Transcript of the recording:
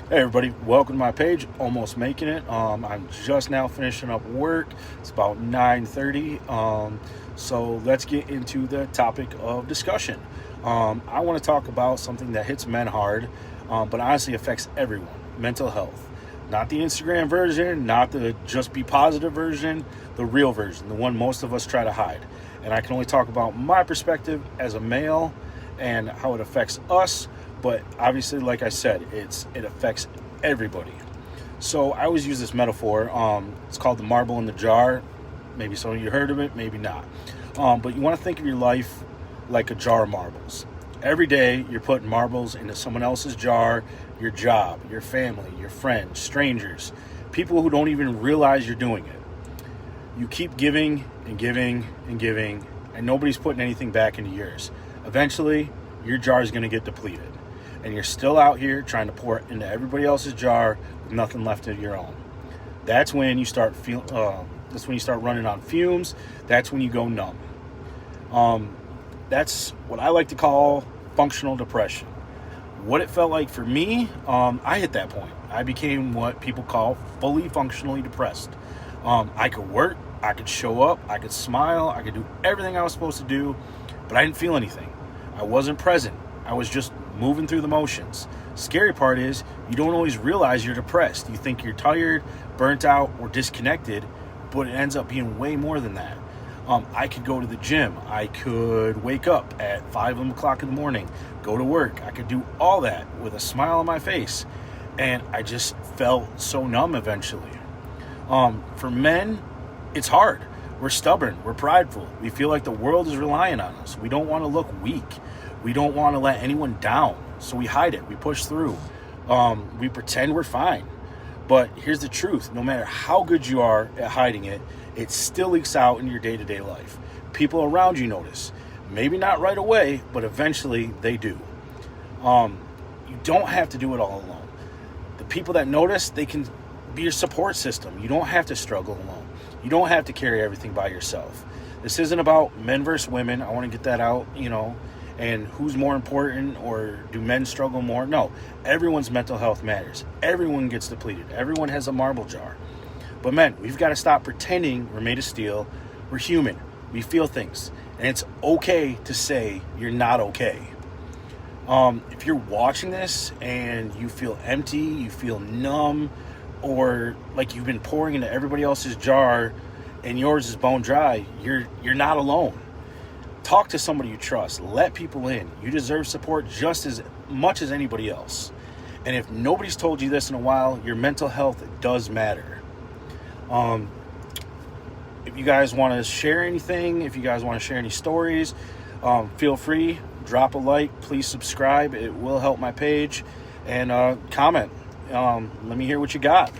Hey everybody, welcome to my page. Almost making it. I'm just now finishing up work. It's about 9:30. So let's get into the topic of discussion. I want to talk about something that hits men hard, but honestly affects everyone: mental health. Not the Instagram version, not the just be positive version, the real version, the one most of us try to hide. And I can only talk about my perspective as a male and how it affects us. But obviously, like I said, it affects everybody. So I always use this metaphor. It's called the marble in the jar. Maybe some of you heard of it, maybe not. But you want to think of your life like a jar of marbles. Every day you're putting marbles into someone else's jar, your job, your family, your friends, strangers, people who don't even realize you're doing it. You keep giving and giving and giving, and nobody's putting anything back into yours. Eventually, your jar is going to get depleted. And you're still out here trying to pour it into everybody else's jar with nothing left of your own. That's when you start that's when you start running on fumes. That's when you go numb. That's what I like to call functional depression. What it felt like for me, I hit that point. I became what people call fully functionally depressed. I could work, I could show up, I could smile, I could do everything I was supposed to do, but I didn't feel anything. I wasn't present. I was just moving through the motions. Scary part is you don't always realize you're depressed. You think you're tired, burnt out, or disconnected, but it ends up being way more than that. I could go to the gym. I could wake up at 5 o'clock in the morning, go to work. I could do all that with a smile on my face. And I just felt so numb eventually. For men, it's hard. We're stubborn. We're prideful. We feel like the world is relying on us. We don't want to look weak. We don't want to let anyone down, so we hide it. We push through. We pretend we're fine. But here's the truth. No matter how good you are at hiding it, it still leaks out in your day-to-day life. People around you notice. Maybe not right away, but eventually they do. You don't have to do it all alone. The people that notice, they can be your support system. You don't have to struggle alone. You don't have to carry everything by yourself. This isn't about men versus women. I want to get that out, and who's more important, or do men struggle more? No, everyone's mental health matters. Everyone gets depleted. Everyone has a marble jar. But men, we've got to stop pretending we're made of steel. We're human. We feel things. And it's okay to say you're not okay. If you're watching this and you feel empty, you feel numb, or like you've been pouring into everybody else's jar and yours is bone dry, you're not alone. Talk to somebody you trust. Let people in. You deserve support just as much as anybody else. And if nobody's told you this in a while, your mental health does matter. If you guys want to share anything, if you guys want to share any stories, feel free. Drop a like. Please subscribe. It will help my page. And comment. Let me hear what you got.